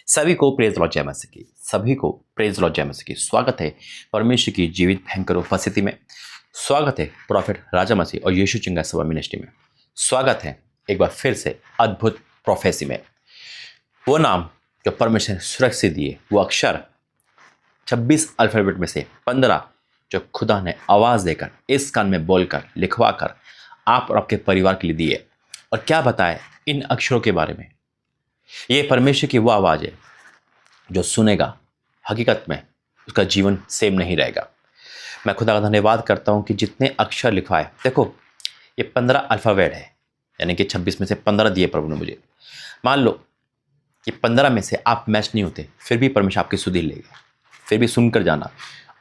सभी को praise Lord जय मसीह की, सभी को प्रेज लॉर्ड जय मसीह की। स्वागत है परमेश्वर की जीवित भयंकर उपस्थिति में। स्वागत है प्रॉफिट राजा मसीह और यीशु चिंगा सभा मिनिस्ट्री में। स्वागत है एक बार फिर से अद्भुत प्रोफेसी में। वो नाम जो परमेश्वर ने सुरक्षित दिए, वो अक्षर 26 अल्फाबेट में से 15 जो खुदा ने आवाज़ देकर, इस कान में बोलकर, लिखवा कर आप और आपके परिवार के लिए दिए। और क्या बताए इन अक्षरों के बारे में। ये परमेश्वर की वो आवाज़ है जो सुनेगा, हकीकत में उसका जीवन सेम नहीं रहेगा। मैं खुदा का धन्यवाद करता हूँ कि जितने अक्षर लिखवाए, देखो ये 15 अल्फ़ाबेट है, यानी कि 26 में से 15 दिए प्रभु ने मुझे। मान लो कि 15 में से आप मैच नहीं होते, फिर भी परमेश्वर आपकी सुधि लेगा, फिर भी सुनकर जाना,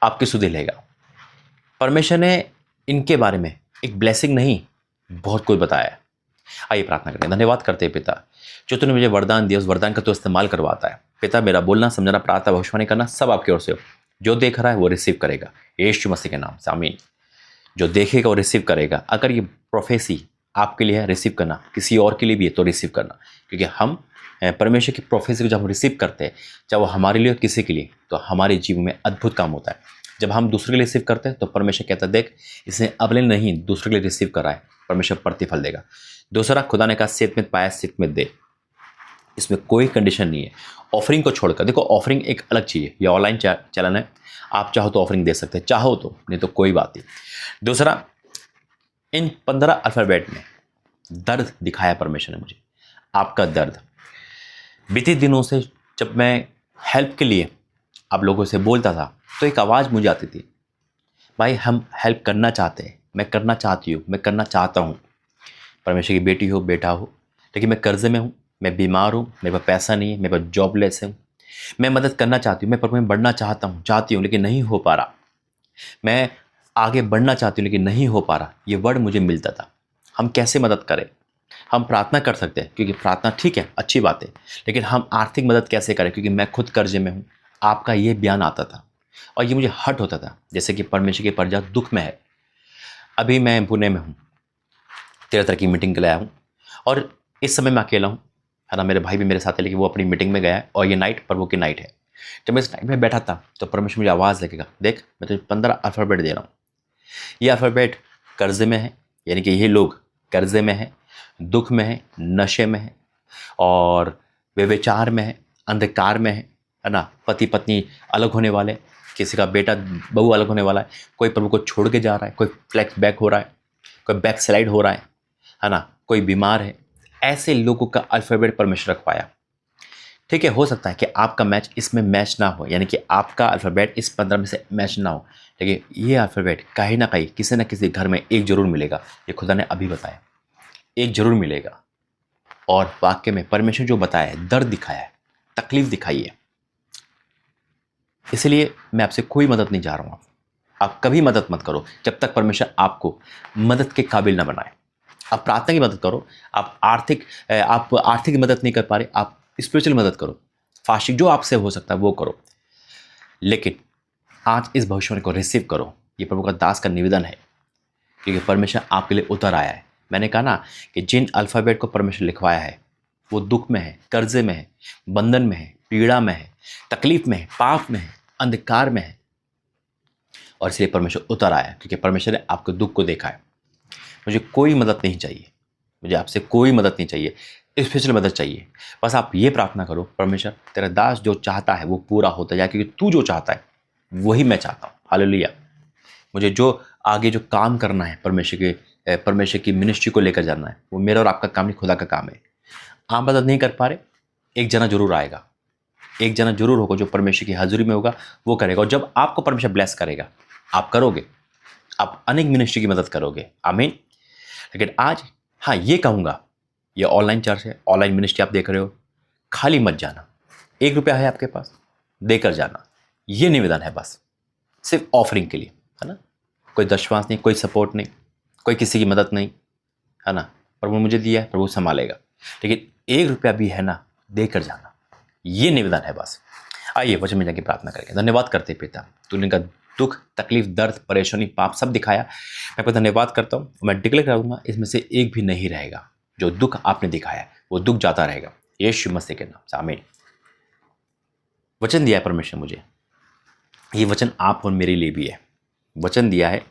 आपकी सुधि लेगा। परमेश्वर ने इनके बारे में एक ब्लेसिंग नहीं, बहुत कुछ बताया है। आइए प्रार्थना करें। धन्यवाद करते हैं पिता, जो तूने मुझे वरदान दिया, उस वरदान का तो इस्तेमाल करवाता है। पिता, मेरा बोलना, समझना, प्रार्थना, भविष्यवाणी करना सब आपकी ओर से हो। जो देख रहा है वो रिसीव करेगा, यीशु मसीह के नाम से आमीन। जो देखेगा वो रिसीव करेगा। अगर ये प्रोफेसी आपके लिए है, रिसीव करना, किसी और के लिए भी है तो रिसीव करना, क्योंकि हम परमेश्वर की प्रोफेसी को जब हम रिसीव करते हैं, चाहे वो हमारे लिए हो किसी के लिए, तो हमारे जीवन में अद्भुत काम होता है। जब हम दूसरे के लिए रिसीव करते हैं तो परमेश्वर कहता है, देख इसने अपने नहीं दूसरे के लिए रिसीव करा है, परमेश्वर प्रतिफल देगा। दूसरा, खुदा ने कहा सेत में पाया सेत में दे, इसमें कोई कंडीशन नहीं है। ऑफरिंग को छोड़कर, देखो ऑफरिंग एक अलग चीज़ है, ये ऑनलाइन चलन है, आप चाहो तो ऑफरिंग दे सकते हैं, चाहो तो, नहीं तो कोई बात नहीं। दूसरा, इन 15 अल्फाबेट में दर्द दिखाया परमेश्वर ने मुझे, आपका दर्द। बीते दिनों से जब मैं हेल्प के लिए आप लोगों से बोलता था तो एक आवाज़ मुझे आती थी, भाई हम हेल्प करना चाहते हैं, मैं करना चाहती हूँ, मैं करना चाहता हूँ। परमेश्वर की बेटी हो, बेटा हो, लेकिन मैं कर्जे में हूँ, मैं बीमार हूँ, मेरे पास पैसा नहीं है, मेरे पास जॉबलेस हूँ, मैं मदद करना चाहती हूँ, मैं परमेश्वर में बढ़ना चाहती हूँ लेकिन नहीं हो पा रहा, मैं आगे बढ़ना चाहती हूँ लेकिन नहीं हो पा रहा। ये वर्ड मुझे मिलता था। हम कैसे मदद करें? हम प्रार्थना कर सकते हैं, क्योंकि प्रार्थना ठीक है, अच्छी बात है, लेकिन हम आर्थिक मदद कैसे करें? क्योंकि मैं खुद कर्जे में हूँ। आपका ये बयान आता था और ये मुझे हर्ट होता था, जैसे कि परमेश्वर की प्रजा दुख में है। अभी मैं पुणे में हूँ, 13 तरह की मीटिंग के लिए आया हूँ और इस समय मैं अकेला हूँ, है ना। मेरे भाई भी मेरे साथ है, लेकिन वो अपनी मीटिंग में गया है और ये नाइट प्रभु की नाइट है। जब मैं इस नाइट में बैठा था तो परमेश्वर मुझे आवाज़ लगेगा, देख मैं तुझे 15 अल्फ़ाबेट दे रहा हूँ। ये अल्फ़ाबेट कर्जे में है, यानी कि ये लोग कर्जे में है, दुख में है, नशे में है और व्यभिचार में है, अंधकार में है ना। पति पत्नी अलग होने वाले, किसी का बेटा बहू अलग होने वाला है, कोई प्रभु को छोड़ के जा रहा है, कोई फ्लैक्स बैक हो रहा है, कोई बैक स्लाइड हो रहा है ना, कोई बीमार है। ऐसे लोगों का अल्फ़ाबेट परमेश्वर रखवाया। ठीक है, हो सकता है कि आपका मैच इसमें मैच ना हो, यानी कि आपका अल्फ़ाबेट इस 15 में से मैच ना हो, लेकिन ये अल्फ़ाबेट कहीं ना कहीं किसी न किसी घर में एक जरूर मिलेगा। ये खुदा ने अभी बताया, एक जरूर मिलेगा। और वाक्य में परमेश्वर जो बताया है, दर्द दिखाया है, तकलीफ दिखाई है। इसलिए मैं आपसे कोई मदद नहीं जा रहा हूँ। आप कभी मदद मत करो जब तक परमेश्वर आपको मदद के काबिल ना बनाए। आप प्रार्थना की मदद करो, आप आर्थिक मदद नहीं कर पा रहे, आप स्पिरिचुअल मदद करो, फास्टिंग जो आपसे हो सकता है वो करो, लेकिन आज इस भविष्यवाणी को रिसीव करो। ये प्रभु का दास का निवेदन है, क्योंकि परमेश्वर आपके लिए उतर आया है। मैंने कहा ना कि जिन अल्फ़ाबेट को परमेश्वर लिखवाया है वो दुख में है, कर्जे में है, बंधन में है, पीड़ा में है, तकलीफ में है, पाप में है, अंधकार में है, और इसलिए परमेश्वर उतर आया, क्योंकि परमेश्वर ने आपके दुख को देखा है। मुझे कोई मदद नहीं चाहिए, मुझे आपसे कोई मदद नहीं चाहिए, स्पेशल मदद चाहिए। बस आप ये प्रार्थना करो, परमेश्वर तेरा दास जो चाहता है वो पूरा होता जाए, क्योंकि तू जो चाहता है वही मैं चाहता हूँ। हालेलुया। मुझे जो आगे जो काम करना है, परमेश्वर की मिनिस्ट्री को लेकर जाना है, वो मेरा और आपका काम नहीं, खुदा का काम है। आप मदद नहीं कर पा रहे, एक जना जरूर आएगा, एक जना जरूर होगा जो परमेश्वर की हाजिरी में होगा, वो करेगा। और जब आपको परमेश्वर ब्लेस करेगा, आप करोगे, आप अनेक मिनिस्ट्री की मदद करोगे। आमीन। लेकिन आज हाँ ये कहूँगा, ये ऑनलाइन चर्च है, ऑनलाइन मिनिस्ट्री आप देख रहे हो, खाली मत जाना। 1 रुपया है आपके पास, देकर जाना। ये निवेदन है बस, सिर्फ ऑफरिंग के लिए, है ना। कोई दशवांश नहीं, कोई सपोर्ट नहीं, कोई किसी की मदद नहीं, है ना। प्रभु मुझे दिया है, प्रभु संभालेगा, लेकिन 1 रुपया भी है ना, देकर जाना। ये निवेदन है बस। आइए वचन में जाके प्रार्थना करेंगे। धन्यवाद करते पिता, तूने का दुख, तकलीफ, दर्द, परेशानी, पाप सब दिखाया। मैं आपको धन्यवाद करता हूँ। मैं डिक्लेयर करूँगा इसमें से एक भी नहीं रहेगा। जो दुख आपने दिखाया वो दुख जाता रहेगा, यीशु मसीह के नाम से आमीन। वचन दिया है परमेश्वर मुझे, ये वचन आप और मेरे लिए भी है। वचन दिया है,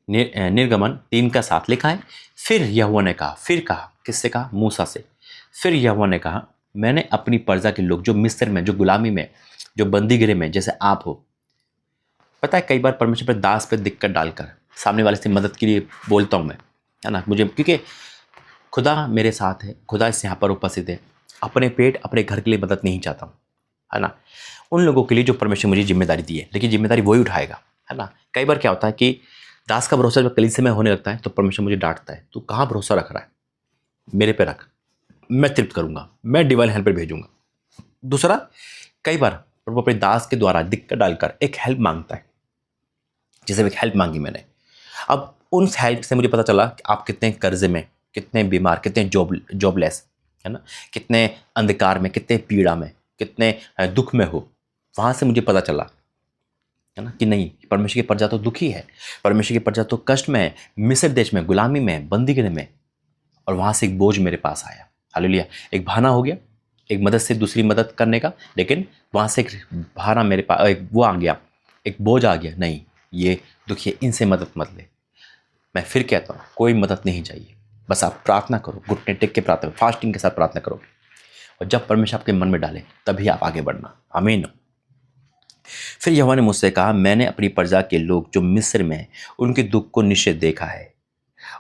निर्गमन 3 का 7 लिखा है, फिर यहोवा ने कहा, फिर कहा, किससे कहा? मूसा से। फिर यहोवा ने कहा, मैंने अपनी प्रजा के लोग जो मिस्र में, जो गुलामी में, जो बंदीगृह में, जैसे आप हो। पता है कई बार परमेश्वर पर दास पे दिक्कत डालकर सामने वाले से मदद के लिए बोलता हूँ मैं, है ना, मुझे, क्योंकि खुदा मेरे साथ है, खुदा इस यहाँ पर उपस्थित है। अपने पेट अपने घर के लिए मदद नहीं चाहता हूँ, है ना, उन लोगों के लिए जो परमेश्वर मुझे जिम्मेदारी दी है, लेकिन जिम्मेदारी वही उठाएगा, है ना। कई बार क्या होता है कि दास का भरोसा जब कलीसिया में होने लगता है तो परमेश्वर मुझे डांटता है, तू कहाँ भरोसा रख रहा है, मेरे पे रख, मैं तृप्त करूंगा, मैं डिवाइन हेल्प भेजूंगा। दूसरा, कई बार प्रभु अपने दास के द्वारा दिक्कत डालकर एक हेल्प मांगता है, जैसे एक हेल्प मांगी मैंने। अब उन हेल्प से मुझे पता चला कि आप कितने कर्जे में, कितने बीमार, कितने जॉबलेस, है ना, कितने अंधकार में, कितने पीड़ा में, कितने दुख में हो। वहाँ से मुझे पता चला, है ना, कि नहीं, परमेश्वर की प्रजा तो दुखी है, परमेश्वर की प्रजा तो कष्ट में है, मिस्र देश में, गुलामी में, बंदीगृह में। और वहाँ से एक बोझ मेरे पास आया, हालेलुया। एक बहाना हो गया, एक मदद से दूसरी मदद करने का, लेकिन वहाँ से एक बहाना मेरे पास, एक वो आ गया, एक बोझ आ गया, नहीं ये दुखी है, इनसे मदद मत ले। मैं फिर कहता हूँ, कोई मदद नहीं चाहिए, बस आप प्रार्थना करो, घुटने टेक के प्रार्थना, फास्टिंग के साथ प्रार्थना करो, और जब परमेश्वर आपके मन में डाले तभी आप आगे बढ़ना। आमीन। फिर यहोवा ने मुझसे कहा, मैंने अपनी प्रजा के लोग जो मिस्र में हैं उनके दुख को निश्चय देखा है,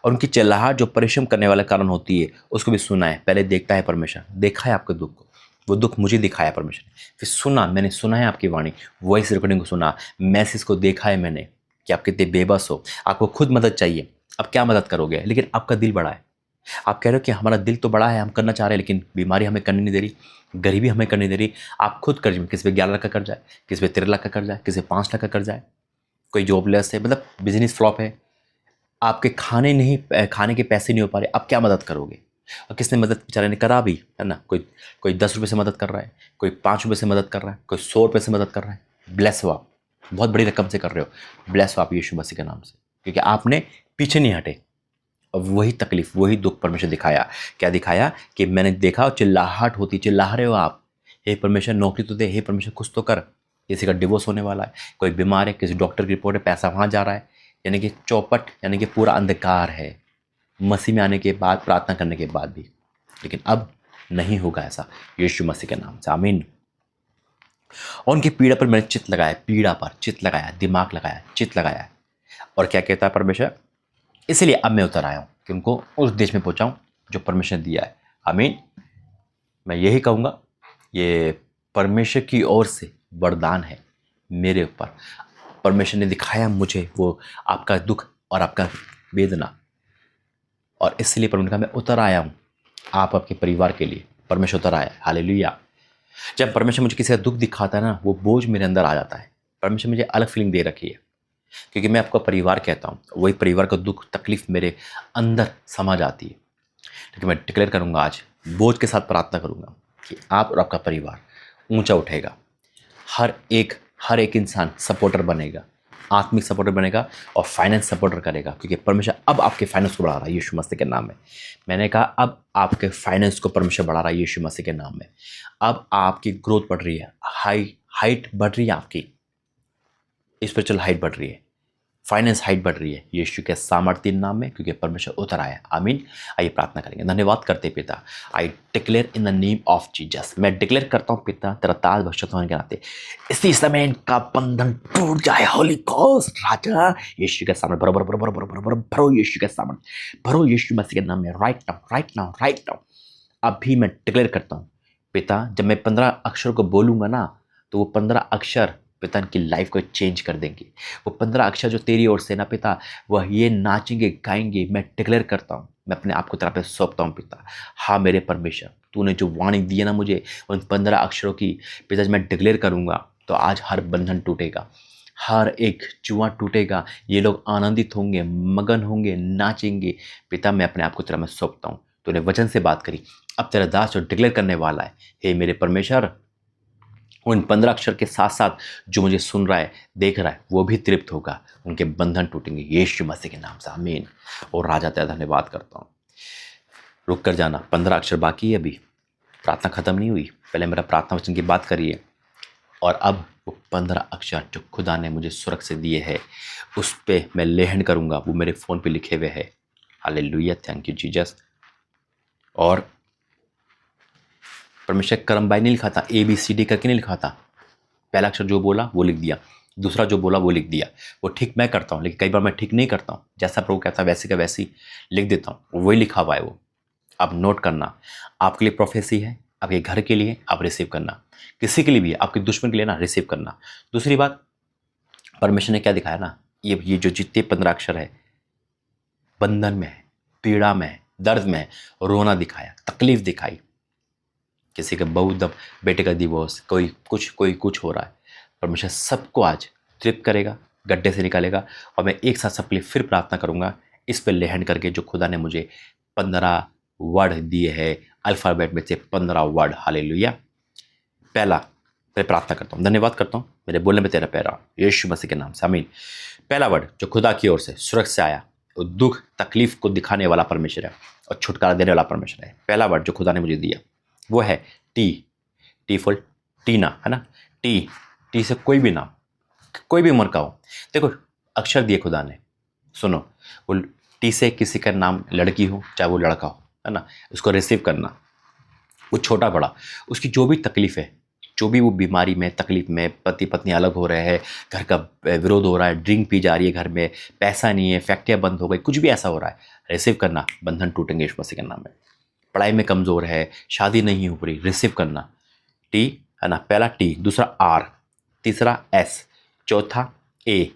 और उनकी चिल्लाहट जो परिश्रम करने वाला कारण होती है उसको भी सुना है। पहले देखता है परमेश्वर, देखा है आपके दुख को, वो दुख मुझे दिखाया परमेश्वर ने, फिर सुना, मैंने सुना है आपकी वाणी, वॉइस रिकॉर्डिंग को सुना, मैसेज को देखा है मैंने कि आप कितने बेबस हो, आपको खुद मदद चाहिए, अब क्या मदद करोगे, लेकिन आपका दिल बड़ा है। आप कह रहे हो कि हमारा दिल तो बड़ा है, हम करना चाह रहे हैं, लेकिन बीमारी हमें करने नहीं दे रही, गरीबी हमें करने नहीं दे रही। आप खुद कर्ज में, किसी पे 11 लाख का कर्जा है, किसी पे 13 लाख का कर्जा है, किसी पे 5 लाख का कर्जा है, कोई जॉबलेस है, मतलब बिजनेस फ्लॉप है, आपके खाने के पैसे नहीं हो पा रहे, आप क्या मदद करोगे? और किसने मदद बेचारे ने करा भी, है ना, कोई 10 रुपये से मदद कर रहा है, कोई 5 रुपये से मदद कर रहा है, कोई 100 रुपये से मदद कर रहा है। ब्लेस हो आप, बहुत बड़ी रकम से कर रहे हो, ब्लेस हो आप यीशु मसीह के नाम से, क्योंकि आपने पीछे नहीं हटे। और वही तकलीफ, वही दुख परमेश्वर दिखाया। क्या दिखाया? कि मैंने देखा और चिल्लाहट होती, चिल्ला रहे हो आप, हे परमेश्वर नौकरी तो दे, हे परमेश्वर कुछ तो कर। किसी का डिवोर्स होने वाला है, कोई बीमार है, किसी डॉक्टर की रिपोर्ट है, पैसा वहाँ जा रहा है, यानी कि चौपट, यानी कि पूरा अंधकार है मसीह में आने के बाद, प्रार्थना करने के बाद भी। लेकिन अब नहीं होगा ऐसा, यीशु मसीह के नाम से, आमीन। और उनकी पीड़ा पर मैंने चित्त लगाया, पीड़ा पर चित्त लगाया, दिमाग लगाया, चित्त लगाया। और क्या कहता है परमेश्वर? इसलिए अब मैं उतर आया हूँ कि उनको उस देश में पहुँचाऊँ जो परमेश्वर ने दिया है। आमीन। मैं यही कहूँगा, ये परमेश्वर की ओर से वरदान है मेरे ऊपर। परमेश्वर ने दिखाया मुझे वो आपका दुख और आपका वेदना, और इसलिए परमेश्वर ने कहा मैं उतर आया हूँ आप आपके परिवार के लिए। परमेश्वर उतर आया, हालेलुया। जब परमेश्वर मुझे किसी का दुख दिखाता है ना, वो बोझ मेरे अंदर आ जाता है। परमेश्वर मुझे अलग फीलिंग दे रखी है, क्योंकि मैं आपका परिवार कहता हूँ, वही परिवार का दुख तकलीफ मेरे अंदर समा जाती है। लेकिन मैं डिक्लेयर करूँगा, आज बोझ के साथ प्रार्थना करूँगा कि आप और आपका परिवार ऊंचा उठेगा। हर एक इंसान सपोर्टर बनेगा, आत्मिक सपोर्टर बनेगा और फाइनेंस सपोर्टर करेगा, क्योंकि परमेश्वर अब आपके फाइनेंस को बढ़ा रहा है यीशु मसीह के नाम में। मैंने कहा अब आपके फाइनेंस को परमेश्वर बढ़ा रहा है यीशु मसीह के नाम में। अब आपकी ग्रोथ बढ़ रही है, हाइट बढ़ रही है, आपकी स्पिरिचुअल हाइट बढ़ रही है, फाइनेंस हाइट बढ़ रही है यीशु के सामर्थ्य नाम में, क्योंकि परमेश्वर उतर आया। आमीन। आइए प्रार्थना करेंगे। धन्यवाद करते पिता, I declare in the name of Jesus, मैं डिक्लेयर करता हूँ पिता, तेरा ताज बख्शत होने के नाते इसी समय इनका बंधन टूट जाए। होली घोस्ट राजा यीशु के सामने भरो भरो भरो भरो भरो भरो भरो भरो यीशु के सामने भरो, यीशु मसीह के नाम में right now right now right now. अभी मैं डिक्लेयर करता हूँ पिता, जब मैं 15 अक्षर को बोलूँगा ना, तो वो 15 अक्षर पिता की लाइफ को चेंज कर देंगे। वो 15 अक्षर जो तेरी ओर से ना पिता, वह ये नाचेंगे गाएंगे। मैं डिक्लेयर करता हूँ, मैं अपने आप को तेरा पे सौंपता हूँ पिता। हाँ मेरे परमेश्वर, तूने जो वाणी दी है ना मुझे, उन 15 अक्षरों की पिता मैं डिक्लेयर करूँगा, तो आज हर बंधन टूटेगा, हर एक जुआ टूटेगा, ये लोग आनंदित होंगे, मगन होंगे, नाचेंगे। पिता मैं अपने आप को तेरा मैं सौंपता हूँ। तूने वचन से बात करी, अब तेरा दास जो डिक्लेयर करने वाला है, हे मेरे परमेश्वर, उन 15 अक्षर के साथ साथ जो मुझे सुन रहा है, देख रहा है, वो भी तृप्त होगा, उनके बंधन टूटेंगे यीशु मसीह के नाम से, आमीन। और राजा तेरा धन्यवाद करता हूँ। रुक कर जाना, 15 अक्षर बाकी है, अभी प्रार्थना खत्म नहीं हुई, पहले मेरा प्रार्थना वचन की बात करिए। और अब वो 15 अक्षर जो खुदा ने मुझे सुरक्षित दिए हैं उस पे मैं लेहन करूँगा, वो मेरे फ़ोन पे लिखे हुए हैं। Hallelujah, thank you Jesus. और परमेश्वर क्रमवार नहीं लिखा था, ABCD करके नहीं लिखा था। पहला अक्षर जो बोला वो लिख दिया, दूसरा जो बोला वो लिख दिया। वो ठीक मैं करता हूँ, लेकिन कई बार मैं ठीक नहीं करता हूँ। जैसा प्रभु कहता है वैसे का वैसे ही लिख देता हूँ, वही लिखा हुआ है वो। अब नोट करना, आपके लिए प्रोफेसी है, आपके घर के लिए आप रिसीव करना, किसी के लिए भी, आपके दुश्मन के लिए ना रिसीव करना। दूसरी बात, परमेश्वर ने क्या दिखाया ना, ये जो जितने 15 अक्षर है, बंधन में है, पीड़ा में है, दर्द में है, रोना दिखाया, तकलीफ दिखाई। किसी का बहू दब, बेटे का डिवोर्स, कोई कुछ हो रहा है। परमेश्वर सबको आज तृप्त करेगा, गड्ढे से निकालेगा। और मैं एक साथ सबके लिए फिर प्रार्थना करूंगा, इस पर लेहन करके जो खुदा ने मुझे 15 वर्ड दिए हैं, अल्फ़ाबेट में से 15 वर्ड। हालेलुया। पहला मैं प्रार्थना करता हूँ, धन्यवाद करता हूँ मेरे बोलने में तेरा पैरा, यीशु मसीह के नाम से, आमीन। पहला वर्ड जो खुदा की ओर से सुरक्षा से आया, वो दुख तकलीफ को दिखाने वाला परमेश्वर है और छुटकारा देने वाला परमेश्वर है। पहला वर्ड जो खुदा ने मुझे दिया वो है टी फॉर टीना, है ना। टी से कोई भी नाम, कोई भी उम्र का हो। देखो अक्षर दिए खुदा ने, सुनो, वो टी से किसी का नाम लड़की हो चाहे वो लड़का हो, है ना, उसको रिसीव करना। वो छोटा बड़ा, उसकी जो भी तकलीफ है, जो भी वो बीमारी में, तकलीफ में, पति पत्नी अलग हो रहे हैं, घर का विरोध हो रहा है, ड्रिंक पी जा रही है घर में, पैसा नहीं है, फैक्ट्रियाँ बंद हो गई, कुछ भी ऐसा हो रहा है, रिसीव करना, बंधन टूटेंगे यीशु मसीह के नाम में। पढ़ाई में कमज़ोर है, शादी नहीं हो पूरी, रिसीव करना। टी, है ना, पहला टी, दूसरा आर, तीसरा एस, चौथा ए,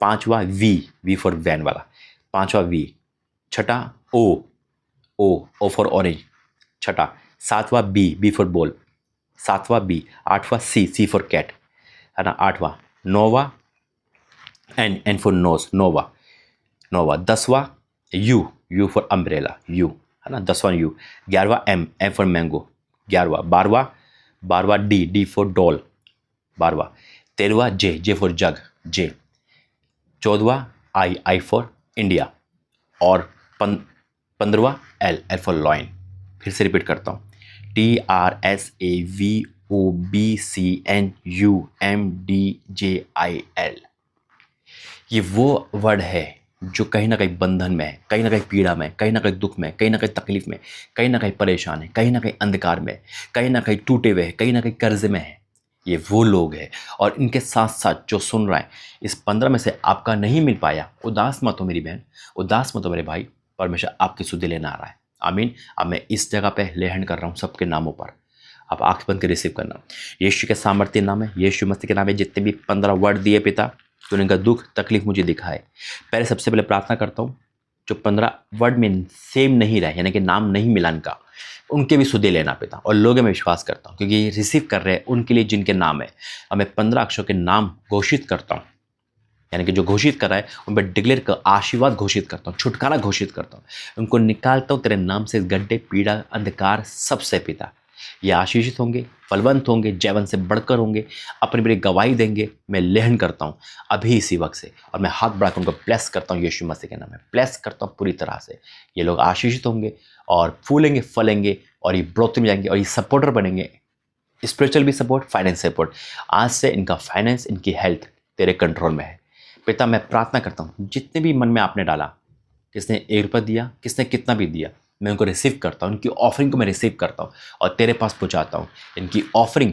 पांचवा वी फॉर वैन वाला, पांचवा वी, छठा ओ फॉर ऑरेंज, छठा, सातवां बी फॉर बॉल, सातवां बी, आठवां सी फॉर कैट, है ना, आठवां, नौवां एन फॉर नोज, नौवा, 10वां यू फॉर अम्ब्रेला, यू, है ना, 10वां यू, 11वां एम फॉर मैंगो, 11वां, 12वां डी फॉर डॉल, 12वां, 13वां जे फॉर जग, जे, 14वां आई फॉर इंडिया, और 15वां एल फॉर लॉइन। फिर से रिपीट करता हूँ, TRSAVOBCNUMDJIL। ये वो वर्ड है जो कहीं ना कहीं बंधन में है, कहीं ना कहीं पीड़ा में, कहीं ना कहीं दुख में, कहीं ना कहीं तकलीफ में, कहीं ना कहीं परेशान है, कहीं ना कहीं अंधकार में, कहीं ना कहीं टूटे हुए हैं, कहीं ना कहीं कर्ज में है। ये वो लोग हैं। और इनके साथ साथ जो सुन रहा है, इस 15 में से आपका नहीं मिल पाया, उदास मत हो मेरी बहन, उदास मत हो मेरे भाई, परमेश्वर आपकी सुधि लेने आ रहा है, आमीन। अब मैं इस जगह पे लेहन कर रहा हूँ सबके नामों पर, आप आंख बंद के रिसीव करना। यीशु के सामर्थ्य नाम है, यीशु मसीह के नाम है, जितने भी 15 वर्ड दिए पिता, तो उनका दुख तकलीफ मुझे दिखाए। पहले सबसे पहले प्रार्थना करता हूँ जो 15 वर्ड में सेम नहीं रहे, यानी कि नाम नहीं मिला इनका, उनके भी सुधे लेना पिता। और लोगों में विश्वास करता हूँ क्योंकि ये रिसीव कर रहे हैं उनके लिए जिनके नाम है। अब मैं 15 अक्षरों के नाम घोषित करता हूँ, यानी कि जो घोषित कर रहा है उन पर डिक्लेयर कर, आशीर्वाद घोषित करता हूँ, छुटकारा घोषित करता हूँ, उनको निकालता हूँ तेरे नाम से, गड्ढे, पीड़ा, अंधकार सबसे पिता। ये आशीषित होंगे, फलवंत होंगे, जैवन से बढ़कर होंगे, अपनी बड़ी गवाही देंगे। मैं लेहन करता हूँ अभी इसी वक्त से, और मैं हाथ बढ़ाकर उनको ब्लेस करता हूँ यीशु मसीह के नाम में, ब्लेस करता हूँ पूरी तरह से। ये लोग आशीषित होंगे और फूलेंगे, फलेंगे, और ये बढ़ोतरी में जाएंगे, और ये सपोर्टर बनेंगे, स्पिरिचुअल भी सपोर्ट, फाइनेंस सपोर्ट। आज से इनका फाइनेंस, इनकी हेल्थ तेरे कंट्रोल में है पिता। मैं प्रार्थना करता हूँ जितने भी मन में आपने डाला, किसने 1 रुपया दिया, किसने कितना भी दिया, मैं उनको रिसीव करता हूँ, इनकी ऑफरिंग को मैं रिसीव करता हूँ और तेरे पास पहुँचाता हूँ। इनकी ऑफरिंग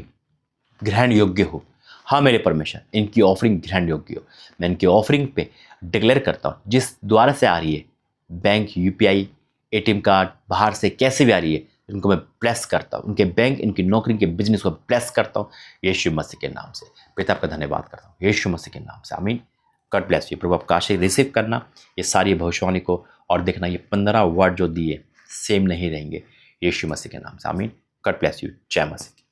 ग्रहण योग्य हो, हाँ मेरे परमेश्वर, इनकी ऑफरिंग ग्रहण योग्य हो। मैं इनकी ऑफरिंग पे डिक्लेयर करता हूँ, जिस द्वारा से आ रही है, बैंक, UPI, ATM कार्ड, बाहर से कैसे भी आ रही है, इनको मैं ब्लेस करता हूँ, उनके बैंक, इनकी नौकरी, इनके बिजनेस को ब्लेस करता हूँ यीशु मसीह के नाम से। पिता आपका धन्यवाद करता हूँ यीशु मसीह के नाम से, आमीन। God bless you. प्रभु आपका आशीष रिसीव करना ये सारी भविष्यवाणी को, और देखना ये 15 वर्ड जो दिए सेम नहीं रहेंगे यीशु मसीह के नाम से, आमीन। God bless you. जय मसीह।